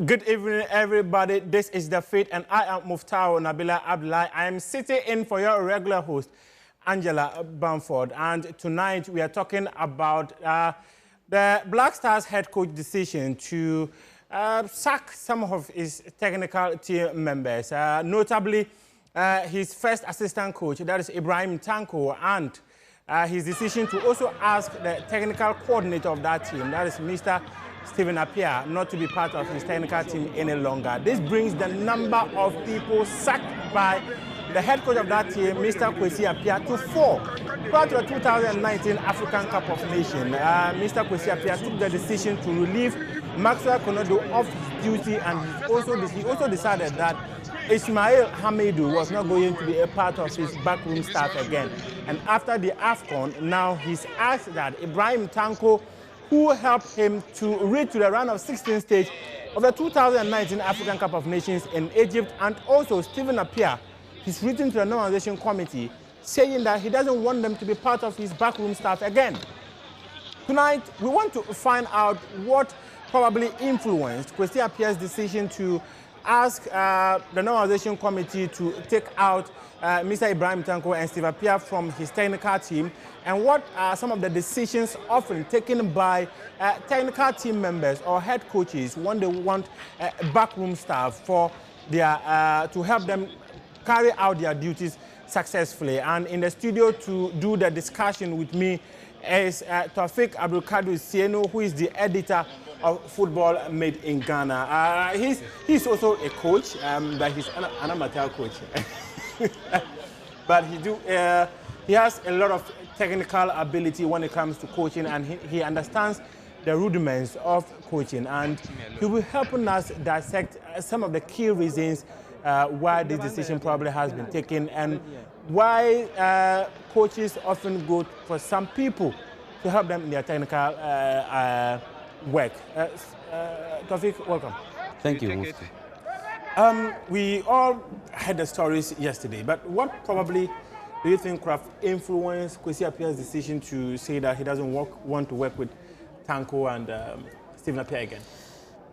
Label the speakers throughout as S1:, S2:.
S1: Good evening, everybody. This is The Fit, and I am Muftao Nabila Abdullahi. I am sitting in for your regular host, Angela Bamford. And tonight we are talking about the Black Stars head coach decision to sack some of his technical team members, notably his first assistant coach, that is Ibrahim Tanko, and his decision to also ask the technical coordinator of that team, that is Mr. Appiah, not to be part of his technical team any longer. This brings the number of people sacked by the head coach of that team, Mr. Kwasi Appiah, to 4. Prior to the 2019 African Cup of Nations, Mr. Kwasi Appiah took the decision to relieve Maxwell Konodo of his duty, and he also decided that Ismail Hamidou was not going to be a part of his backroom staff again. And after the AFCON, now he's asked that Ibrahim Tanko, who helped him to reach to the round of 16 stage of the 2019 African Cup of Nations in Egypt, and also Appiah, he's written to the normalization committee saying that he doesn't want them to be part of his backroom staff again. Tonight, we want to find out what probably influenced Kwasi Appiah's decision to ask the normalization committee to take out Mr. Ibrahim Tanko and Appiah from his technical team, and what are some of the decisions often taken by technical team members or head coaches when they want backroom staff for their to help them carry out their duties successfully. And in the studio to do the discussion with me is Taufik Abdulkadir Sieno, who is the editor of Football Made in Ghana. He's also a coach, but he's an amateur coach. But he has a lot of technical ability when it comes to coaching, and he understands the rudiments of coaching, and he will help us dissect some of the key reasons why this decision probably has been taken, and why coaches often go for some people to help them in their technical work. Taufik, welcome.
S2: Thank you.
S1: We all heard the stories yesterday, but what probably do you think could have influenced Kwasi Appiah's decision to say that he doesn't want to work with Tanko and Appiah again?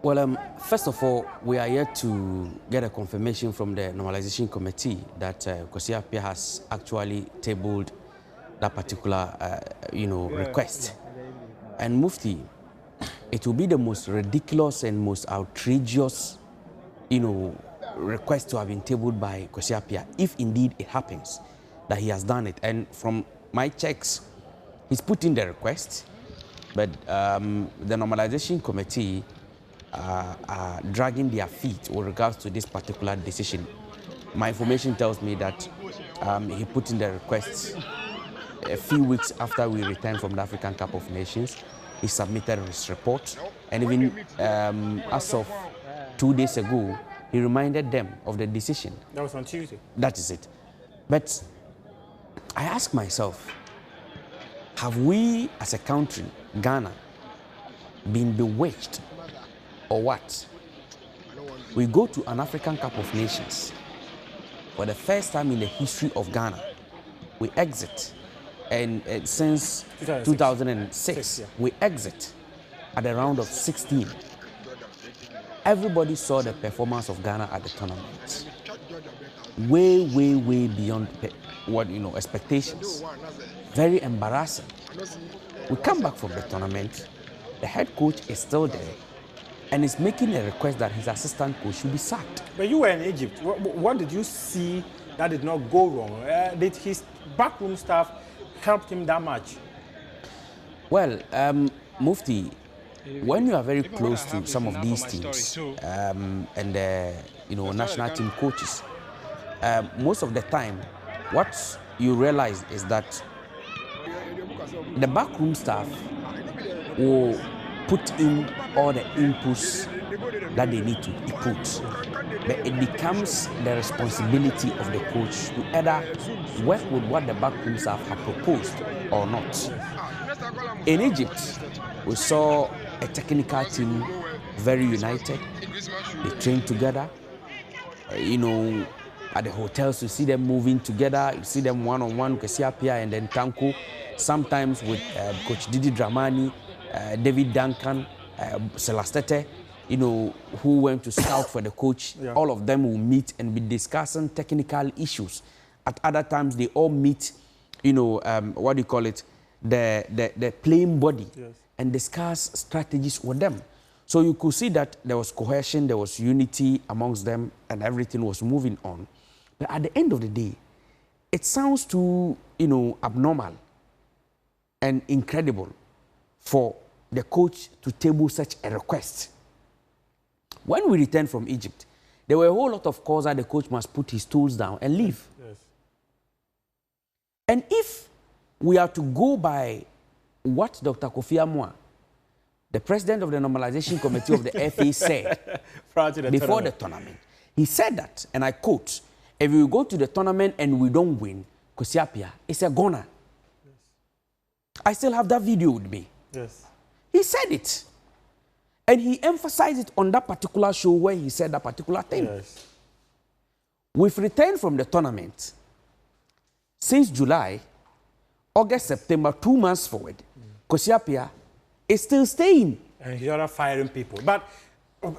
S2: Well, first of all, we are yet to get a confirmation from the normalization committee that Kwasi Appiah has actually tabled that particular, request. And Mufti, it will be the most ridiculous and most outrageous, request to have been tabled by Kwasi Appiah, if indeed it happens that he has done it. And from my checks, he's put in the request, but the normalization committee are dragging their feet with regards to this particular decision. My information tells me that he put in the request a few weeks after we returned from the African Cup of Nations. He submitted his report, and even as of 2 days ago, he reminded them of the decision.
S1: That was on Tuesday.
S2: That is it. But I ask myself, have we as a country, Ghana, been bewitched or what? We go to an African Cup of Nations. For the first time in the history of Ghana, we exit. And since 2006, yeah. We exit at the round of 16. Everybody saw the performance of Ghana at the tournament. Way, way, way beyond what expectations. Very embarrassing. We come back from the tournament. The head coach is still there, and is making a request that his assistant coach should be sacked.
S1: But you were in Egypt. What did you see that did not go wrong? Did his backroom staff help him that much?
S2: Well, Mufti, when you are very close to some of these teams and national team coaches, most of the time, what you realize is that the backroom staff will put in all the inputs that they need to put. But it becomes the responsibility of the coach to either work with what the backroom staff have proposed or not. In Egypt, we saw a technical team very united. They trained together. At the hotels, you see them moving together. You see them one-on-one, Kwasi Appiah and then Tanko. Sometimes with Coach Didi Dramani, David Duncan, Celastete. you know, who went to scout for the coach, all of them will meet and be discussing technical issues. At other times, they all meet, you know, what do you call it, the playing body, and discuss strategies with them. So you could see that there was cohesion, there was unity amongst them, and everything was moving on. But at the end of the day, it sounds too, you know, abnormal and incredible for the coach to table such a request. When we returned from Egypt, there were a whole lot of calls that the coach must put his tools down and leave. And if we are to go by what Dr. Kwasi Appiah, the president of the normalization committee of the FA, said before the tournament, he said that, and I quote, if we go to the tournament and we don't win, Kwasi Appiah is a goner. I still have that video with me. He said it. And he emphasized it on that particular show where he said that particular thing. We've returned from the tournament since July, August, September, 2 months forward. Kwasi Appiah is still staying.
S1: And he's not firing people. But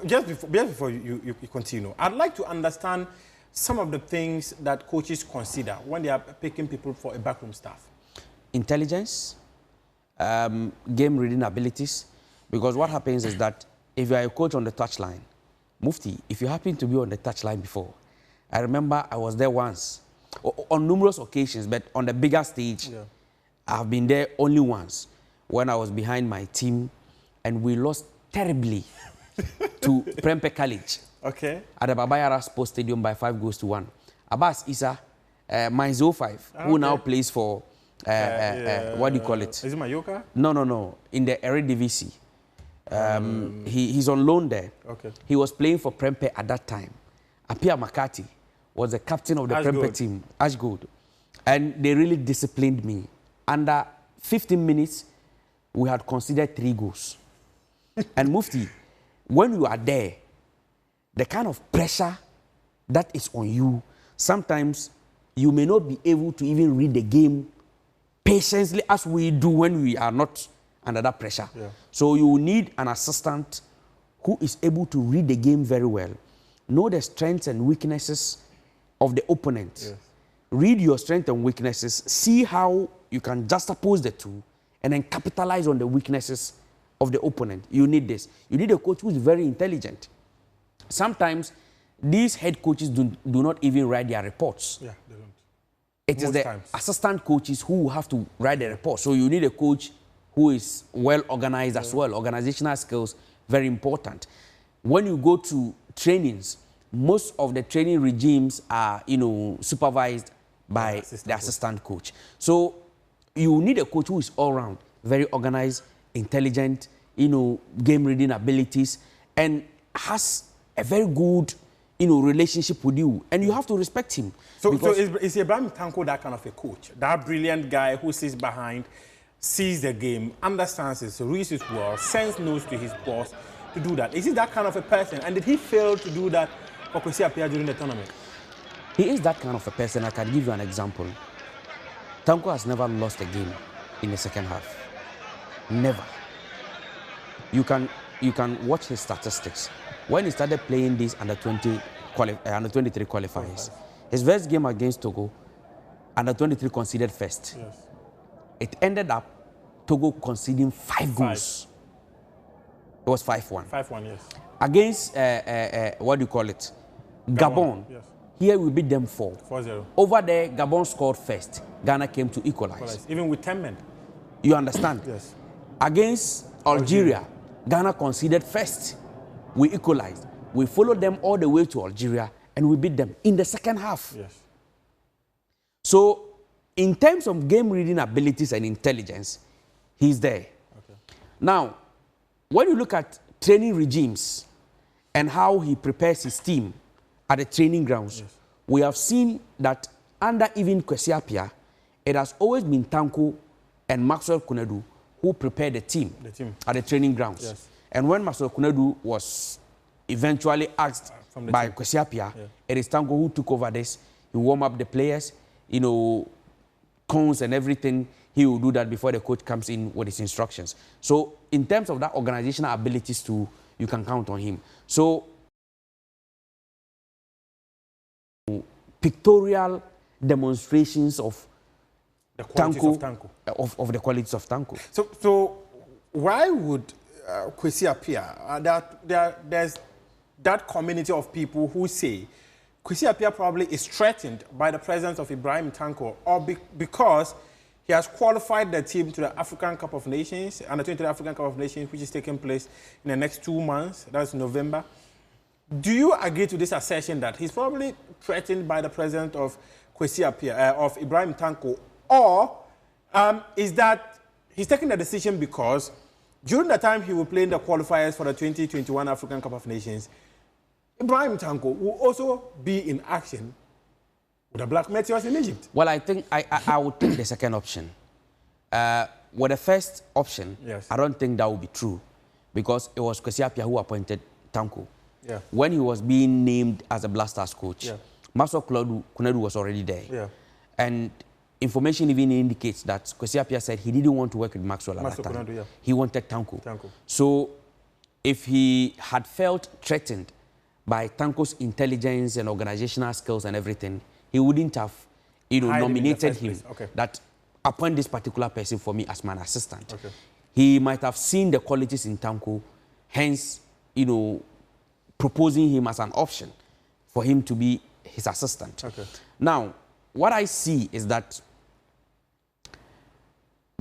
S1: just before you continue, I'd like to understand some of the things that coaches consider when they are picking people for a backroom staff.
S2: Intelligence, game reading abilities. Because what happens is that if you are a coach on the touchline, Mufti, if you happen to be on the touchline before, I remember I was there once, on numerous occasions, but on the bigger stage, I've been there only once, when I was behind my team, and we lost terribly to Prempeh College at the Babayara Sports Stadium by 5-1. Abbas Issa, my 05, who now plays for, what do you call it?
S1: Is it Mayoka?
S2: No, in the Eredivisie. He's on loan there. He was playing for Prempeh at that time. Appiah Makati was the captain of the Prempeh team, Ashgood. And they really disciplined me. Under 15 minutes, we had considered 3 goals. And Mufti, when you are there, the kind of pressure that is on you, sometimes you may not be able to even read the game patiently as we do when we are not under that pressure. So you need an assistant who is able to read the game very well, know the strengths and weaknesses of the opponent, read your strengths and weaknesses, see how you can juxtapose the two, and then capitalize on the weaknesses of the opponent. You need this. You need a coach who is very intelligent. Sometimes these head coaches do not even write their reports.
S1: They don't.
S2: It is the assistant coaches who have to write the report. So you need a coach who is well organized as well. Organizational skills, very important. When you go to trainings, most of the training regimes are, you know, supervised by the assistant coach. So you need a coach who is all round, very organized, intelligent, you know, game reading abilities, and has a very good, you know, relationship with you, and you have to respect him.
S1: So is Ibrahim Tanko that kind of a coach? That brilliant guy who sits behind, sees the game, understands it, reads it well, sends notes to his boss to do that. Is he that kind of a person? And did he fail to do that for Kwasi Appiah during the tournament?
S2: He is that kind of a person. I can give you an example. Tanko has never lost a game in the second half. Never. You can watch his statistics. When he started playing these under-23 qualifiers, his first game against Togo, under-23 conceded first. It ended up Togo conceding 5 goals. It was 5-1.
S1: 5-1, yes.
S2: Against, what do you call it? Gabon.
S1: Yes.
S2: Here we beat them
S1: 4-0.
S2: Over there, Gabon scored first. Ghana came to equalize.
S1: Even with 10 men.
S2: You understand?
S1: Yes.
S2: Against Algeria, Ghana conceded first. We equalized. We followed them all the way to Algeria, and we beat them in the second half.
S1: Yes.
S2: So, in terms of game reading abilities and intelligence, he's there. Now, when you look at training regimes and how he prepares his team at the training grounds, we have seen that under even Kwasi Appiah, it has always been Tanko and Maxwell Kunedu who prepared the team at the training grounds. And when Maxwell Kunedu was eventually asked by Kwasi Appiah, it is Tanko who took over this. He warm up the players, you know, cones and everything. He will do that before the coach comes in with his instructions. So in terms of that organizational abilities to, you can count on him. So, pictorial demonstrations of
S1: the qualities
S2: Tanko,
S1: of Tanko.
S2: Of the qualities of Tanko.
S1: So why would Kwasi Appiah, there's that community of people who say Kwasi Appiah probably is threatened by the presence of Ibrahim Tanko, or because he has qualified the team to the African Cup of Nations, and the 20th African Cup of Nations, which is taking place in the next 2 months, that's November. Do you agree to this assertion that he's probably threatened by the presence of Kwasi Appiah, of Ibrahim Tanko, or is that he's taking the decision because during the time he will play in the qualifiers for the 2021 African Cup of Nations, Ibrahim Tanko will also be in action with the Black Meteors in Egypt?
S2: Well, I think I would take the second option. With the first option,
S1: yes.
S2: I don't think that would be true, because it was Kwasi Appiah who appointed Tanko.
S1: Yeah.
S2: When he was being named as a Black Stars coach,
S1: yeah.
S2: Maso Kunedu was already there.
S1: Yeah.
S2: And information even indicates that Kwasi Appiah said he didn't want to work with Maxwell at that time.
S1: Kunedu, yeah.
S2: He wanted Tanko. So if he had felt threatened by Tanko's intelligence and organizational skills and everything, he wouldn't have, nominated him that appoint this particular person for me as my assistant.
S1: Okay.
S2: He might have seen the qualities in Tanko, hence, proposing him as an option for him to be his assistant.
S1: Okay.
S2: Now, what I see is that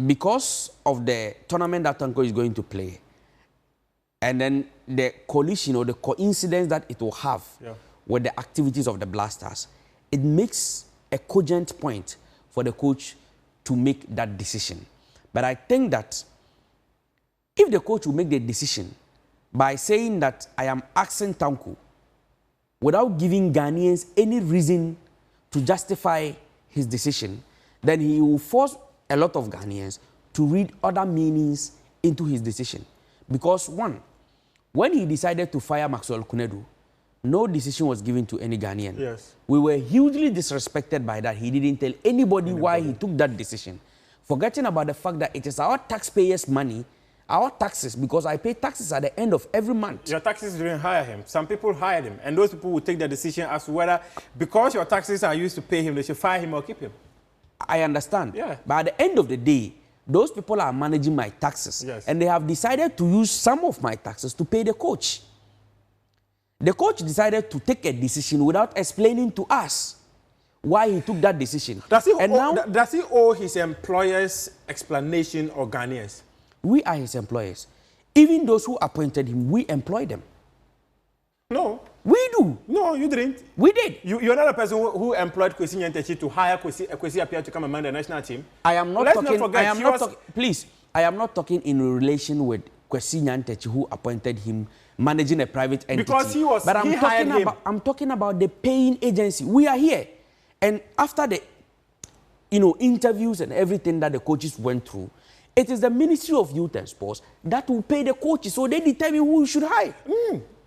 S2: because of the tournament that Tanko is going to play, and then the collision or the coincidence that it will have with the activities of the Blasters, it makes a cogent point for the coach to make that decision. But I think that if the coach will make the decision by saying that I am asking Tanko without giving Ghanaians any reason to justify his decision, then he will force a lot of Ghanaians to read other meanings into his decision. Because one, when he decided to fire Maxwell Kunedu, no decision was given to any Ghanaian.
S1: Yes.
S2: We were hugely disrespected by that. He didn't tell anybody why he took that decision. Forgetting about the fact that it is our taxpayers' money, our taxes, because I pay taxes at the end of every month.
S1: Your taxes didn't hire him. Some people hired him, and those people will take the decision as to whether, because your taxes are used to pay him, they should fire him or keep him.
S2: I understand.
S1: Yeah.
S2: But at the end of the day, those people are managing my taxes.
S1: Yes.
S2: And they have decided to use some of my taxes to pay the coach. The coach decided to take a decision without explaining to us why he took that decision.
S1: Does he owe his employers explanation or Ghanaians?
S2: We are his employers. Even those who appointed him, we employ them.
S1: No.
S2: We do.
S1: No, you didn't.
S2: We did.
S1: You're not a person who employed Kwasi Nyantakyi to hire Kwasi Appiah to come and manage the national team.
S2: I am not
S1: Let's
S2: talking.
S1: Not forget,
S2: please, I am not talking in relation with Kwasi Nyantakyi, who appointed him managing a private entity.
S1: Because he was.
S2: But I'm talking about the paying agency. We are here, and after the, interviews and everything that the coaches went through, it is the Ministry of Youth and Sports that will pay the coaches, so they determine who you should hire.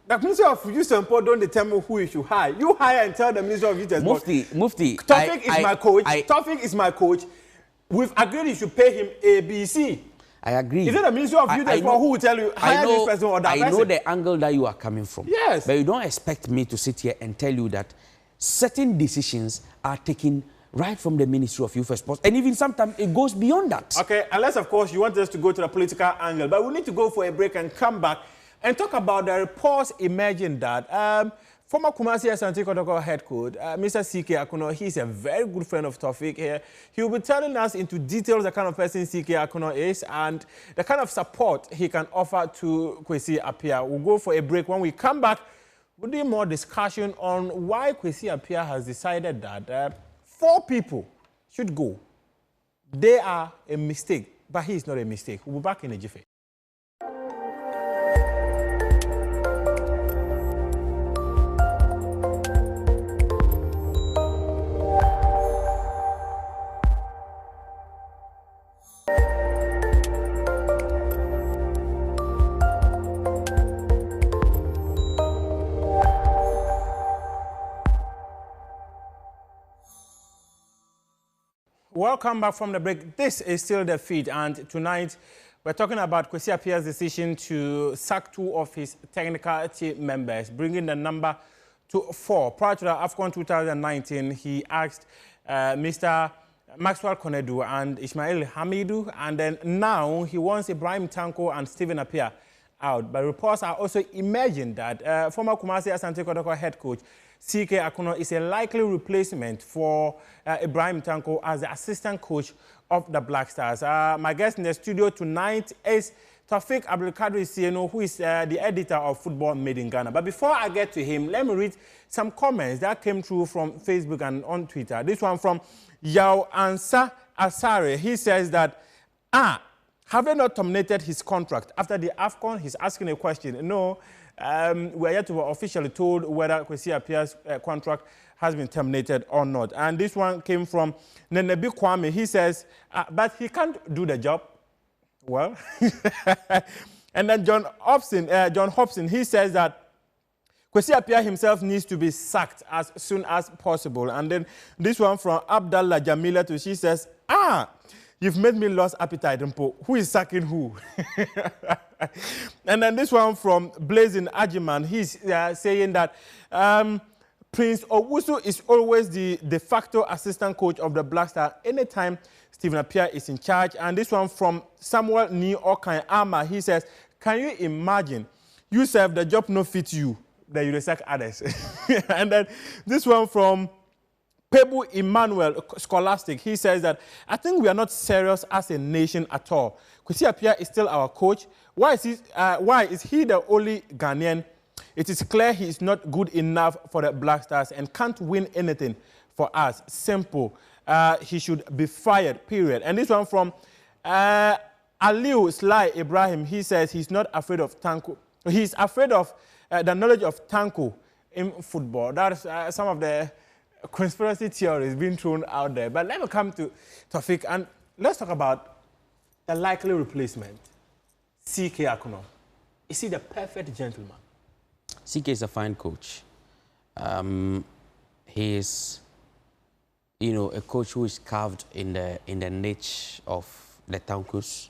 S1: The Ministry of Youth and Sport don't determine who you should hire. You hire and tell the Ministry of Youth and Sport.
S2: Mufti.
S1: Tawfiq is my coach. Tawfiq is my coach. We've agreed you should pay him ABC.
S2: I agree.
S1: Is it the Ministry of Youth and Sport who will tell you hire this person or that person?
S2: I know the angle that you are coming from.
S1: Yes.
S2: But you don't expect me to sit here and tell you that certain decisions are taken right from the Ministry of Youth and Sports. And even sometimes it goes beyond that.
S1: Okay, unless, of course, you want us to go to the political angle. But we need to go for a break and come back and talk about the reports emerging that former Kumasi Asante Kotoko head coach, Mr. CK Akuno, he's a very good friend of Tawfiq here. He will be telling us into details the kind of person CK Akuno is and the kind of support he can offer to Kwasi Appiah. We'll go for a break. When we come back, we'll do more discussion on why Kwasi Appiah has decided that 4 people should go. They are a mistake, but he is not a mistake. We'll be back in a jiffy. Welcome back from the break. This is still the feed, and tonight We're talking about Kwasi Appiah's decision to sack 2 of his technical team members, bringing the number to 4. Prior to the AFCON 2019, he asked Mr. Maxwell Konedu and Ismail Hamidou, and then now he wants Ibrahim Tanko and Stephen Appiah out. But reports are also emerging that former Kwasi Appiah head coach CK Akuno is a likely replacement for Ibrahim Tanko as the assistant coach of the Black Stars. My guest in the studio tonight is Taufik Abdulkadir Sieno, who is the editor of Football Made in Ghana. But before I get to him, let me read some comments that came through from Facebook and on Twitter. This one from Yao Ansa Asare. He says that, have they not terminated his contract after the AFCON? He's asking a question. No, we are yet to be officially told whether Kwasi Appiah's contract has been terminated or not. And this one came from Nenebi Kwame. He says, but he can't do the job. Well, and then John Hobson, he says that Kwasi Appiah himself needs to be sacked as soon as possible. And then this one from Abdallah Jamila, she says, you've made me lose appetite. Who is sacking who? And then this one from Blazing Ajiman, he's saying that Prince Owusu is always the de facto assistant coach of the Black Star anytime Stephen Appiah is in charge. And this one from Samuel Ni Okan Ama, he says, can you imagine you serve the job no fit you, that you sack others? And then this one from Pebu Emmanuel Scholastic, he says that I think we are not serious as a nation at all. Kwasi Appiah is still our coach. Why is he the only Ghanaian? It is clear he is not good enough for the Black Stars and can't win anything for us. Simple. He should be fired, period. And this one from Aliu Sly Ibrahim, he says he's not afraid of Tanko. He's afraid of the knowledge of Tanko in football. That's some of the conspiracy theories being thrown out there. But let me come to Taufik and let's talk about the likely replacement. CK Akuno. Is he the perfect gentleman?
S2: CK is a fine coach. He is, a coach who is carved in the niche of the Tankos.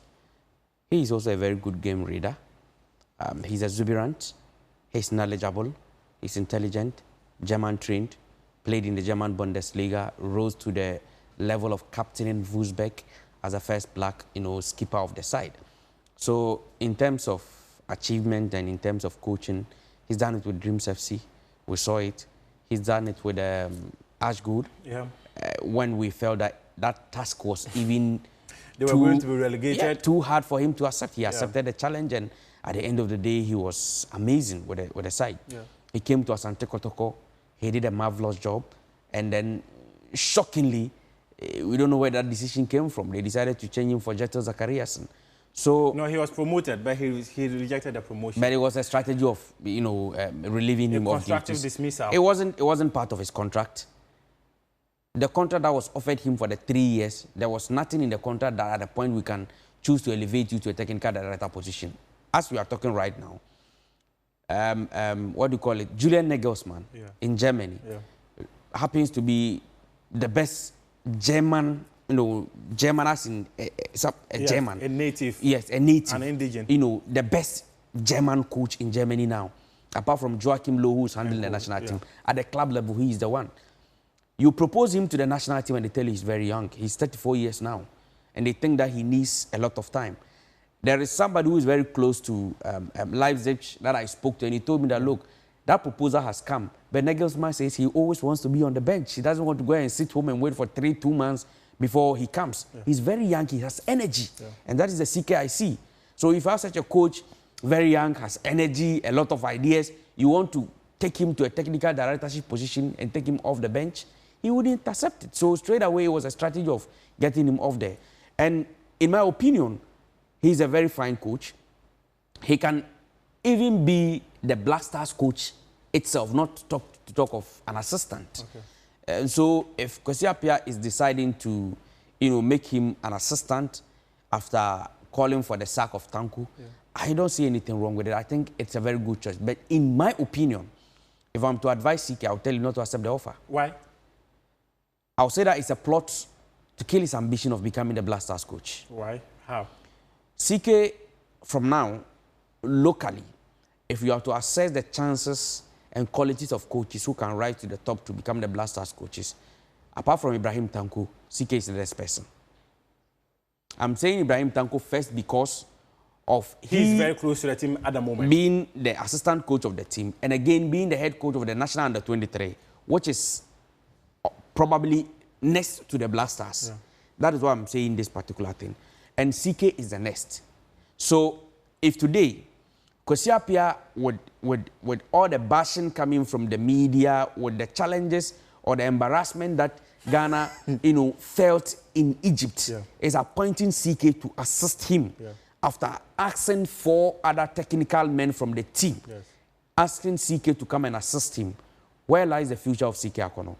S2: He is also a very good game reader. He's exuberant. He's knowledgeable. He's intelligent. German trained. Played in the German Bundesliga. Rose to the level of captaining Wolfsburg as a first black, skipper of the side. So in terms of achievement and in terms of coaching, he's done it with Dreams FC. We saw it. He's done it with Ashgood. Yeah. When we felt that that task was even
S1: they were going to be relegated.
S2: Yeah, too hard for him to accept. He accepted the challenge, and at the end of the day, he was amazing with the side. Yeah. He came to Asante Kotoko. He did a marvelous job, and then shockingly, we don't know where that decision came from. They decided to change him for Jeto Zachariasen. So
S1: no, he was promoted, but he rejected the promotion.
S2: But it was a strategy of relieving him of
S1: constructive dismissal.
S2: It wasn't part of his contract. The contract that was offered him for the 3 years, there was nothing in the contract that at a point we can choose to elevate you to a technical director position. As we are talking right now, what do you call it? Julian Nagelsmann in Germany happens to be the best German. German as in a German.
S1: A native.
S2: Yes, a native.
S1: An indigent.
S2: The best German coach in Germany now. Apart from Joachim Low, who's handling the national team. At the club level, he is the one. You propose him to the national team and they tell you he's very young. He's 34 years now. And they think that he needs a lot of time. There is somebody who is very close to Leipzig that I spoke to, and he told me that, look, that proposal has come. But Nagelsmann says he always wants to be on the bench. He doesn't want to go and sit home and wait for 2 months before he comes. Yeah. He's very young, he has energy. Yeah. And that is the CK I see. So if you have such a coach, very young, has energy, a lot of ideas, you want to take him to a technical directorship position and take him off the bench, he wouldn't accept it. So straight away, it was a strategy of getting him off there. And in my opinion, he's a very fine coach. He can even be the Black Stars coach itself, not to talk of an assistant. Okay. And so if Kwasi Appiah is deciding to, make him an assistant after calling for the sack of Tanko, I don't see anything wrong with it. I think it's a very good choice. But in my opinion, if I'm to advise CK, I'll tell you not to accept the offer.
S1: Why?
S2: I'll say that it's a plot to kill his ambition of becoming the Black Stars coach.
S1: Why? How?
S2: CK, from now, locally, if you are to assess the chances and qualities of coaches who can rise to the top to become the Black Stars coaches, apart from Ibrahim Tanko, CK is the best person. I'm saying Ibrahim Tanko first because of
S1: he's very close to the team at the moment.
S2: Being the assistant coach of the team, and again being the head coach of the national under-23, which is probably next to the Black Stars. Yeah. That is why I'm saying this particular thing. And CK is the next. So if today, Kwasi Appiah with all the bashing coming from the media, with the challenges or the embarrassment that Ghana, felt in Egypt, is appointing CK to assist him after asking 4 other technical men from the team, asking CK to come and assist him. Where lies the future of CK Akono?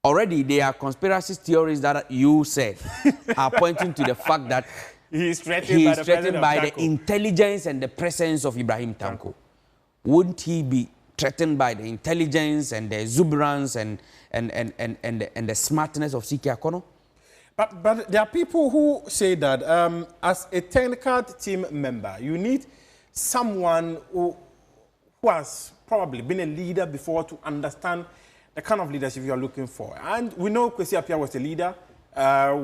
S2: Already, there are conspiracy theories that you said are pointing to the fact that
S1: he is threatened
S2: by the intelligence and the presence of Ibrahim Tanko. Wouldn't he be threatened by the intelligence and the exuberance and the smartness of CK Akono?
S1: But there are people who say that as a technical team member, you need someone who has probably been a leader before to understand the kind of leadership you are looking for. And we know Kwasi Appiah was a leader.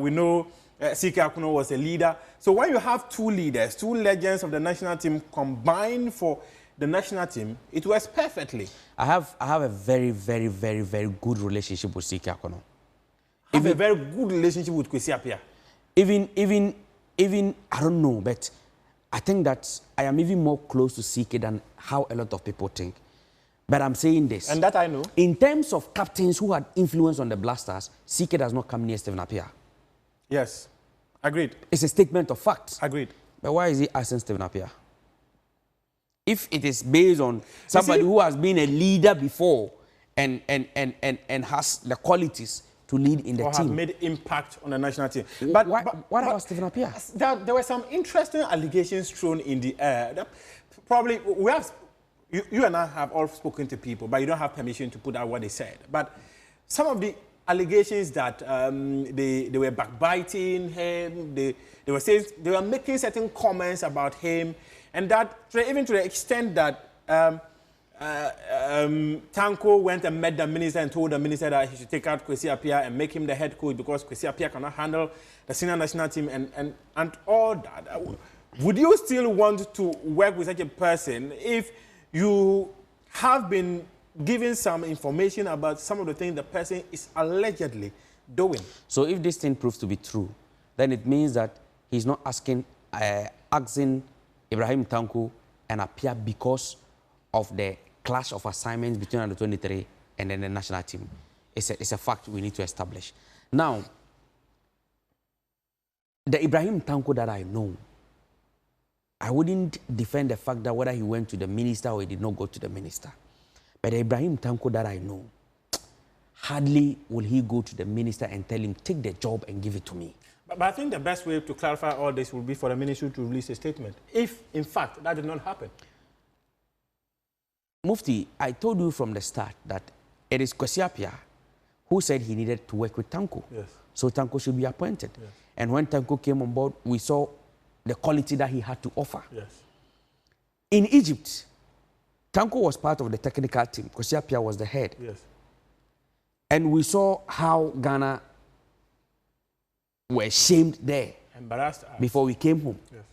S1: We know CK Akono was a leader. So when you have 2 leaders, 2 legends of the national team combined for the national team, it works perfectly. I
S2: have a very, very, very, very good relationship with CK Akono.
S1: I have a very good relationship with Kwasi Appiah.
S2: Even, I don't know, but I think that I am even more close to CK than how a lot of people think. But I'm saying this.
S1: And that I know.
S2: In terms of captains who had influence on the Black Stars, CK does not come near Stephen Appiah.
S1: Yes. Agreed.
S2: It's a statement of fact.
S1: Agreed.
S2: But why is he asking Stephen Appiah? If it is based on somebody who has been a leader before and has the qualities to lead in the team.
S1: Or have made impact on the national team.
S2: But what about Stephen Appiah?
S1: There were some interesting allegations thrown in the air. That probably we have... You and I have all spoken to people, but you don't have permission to put out what they said. But some of the allegations that they were backbiting him, they were saying they were making certain comments about him, and that even to the extent that Tanko went and met the minister and told the minister that he should take out Kwasi Appiah and make him the head coach because Kwasi Appiah cannot handle the senior national team and all that. Would you still want to work with such a person if you have been given some information about some of the things the person is allegedly doing?
S2: So if this thing proves to be true, then it means that he's not asking Ibrahim Tanko and Appiah because of the clash of assignments between under 23 and then the national team. It's a fact we need to establish. Now, the Ibrahim Tanko that I know, I wouldn't defend the fact that whether he went to the minister or he did not go to the minister. But the Ibrahim Tanko that I know, hardly will he go to the minister and tell him, take the job and give it to me.
S1: But I think the best way to clarify all this will be for the ministry to release a statement, if, in fact, that did not happen.
S2: Mufti, I told you from the start that it is Kwasi Appiah who said he needed to work with Tanko.
S1: Yes.
S2: So Tanko should be appointed. Yes. And when Tanko came on board, we saw the quality that he had to offer.
S1: Yes.
S2: In Egypt, Tanko was part of the technical team. Kwasi Appiah was the head.
S1: Yes.
S2: And we saw how Ghana were shamed there.
S1: Embarrassed
S2: before we came home.
S1: Yes.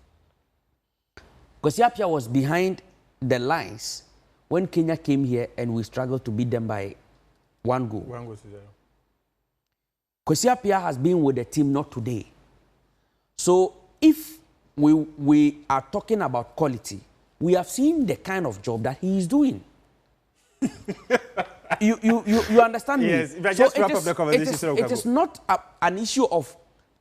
S2: Kwasi Appiah was behind the lines when Kenya came here and we struggled to beat them by 1 goal.
S1: 1 goal to 0.
S2: Kwasi Appiah has been with the team not today. So if we are talking about quality, we have seen the kind of job that he is doing. you understand me?
S1: Yes, if I just wrap up the conversation.
S2: It is not an issue of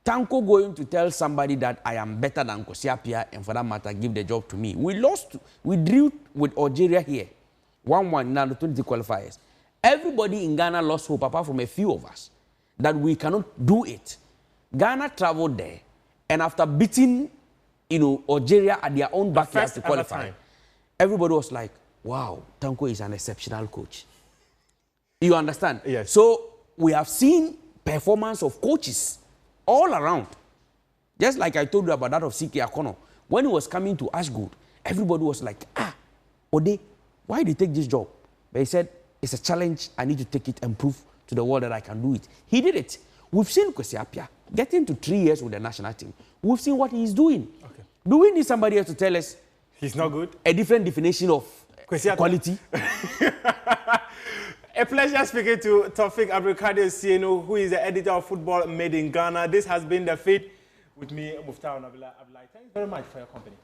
S2: Tanko going to tell somebody that I am better than Kwasi Appiah and for that matter give the job to me. We drew with Algeria here, 1-1 in the 20 qualifiers. Everybody in Ghana lost hope apart from a few of us that we cannot do it. Ghana traveled there and after beating Algeria at their own backyard to qualify, everybody was like, wow, Tanko is an exceptional coach. You understand?
S1: Yes.
S2: So we have seen performance of coaches all around. Just like I told you about that of C.K. Akono. When he was coming to Ashgold, everybody was like, Ode, why did you take this job? But he said, it's a challenge. I need to take it and prove to the world that I can do it. He did it. We've seen Kwasi Appiah getting to 3 years with the national team. We've seen what he's doing. Okay. Do we need somebody else to tell us
S1: he's not good?
S2: A different definition of quality?
S1: A pleasure speaking to Taufik Abdulkadir Sieno, who is the editor of Football Made in Ghana. This has been The Fit with me, Muftau Nabila Abdullahi. Thanks very much for your company.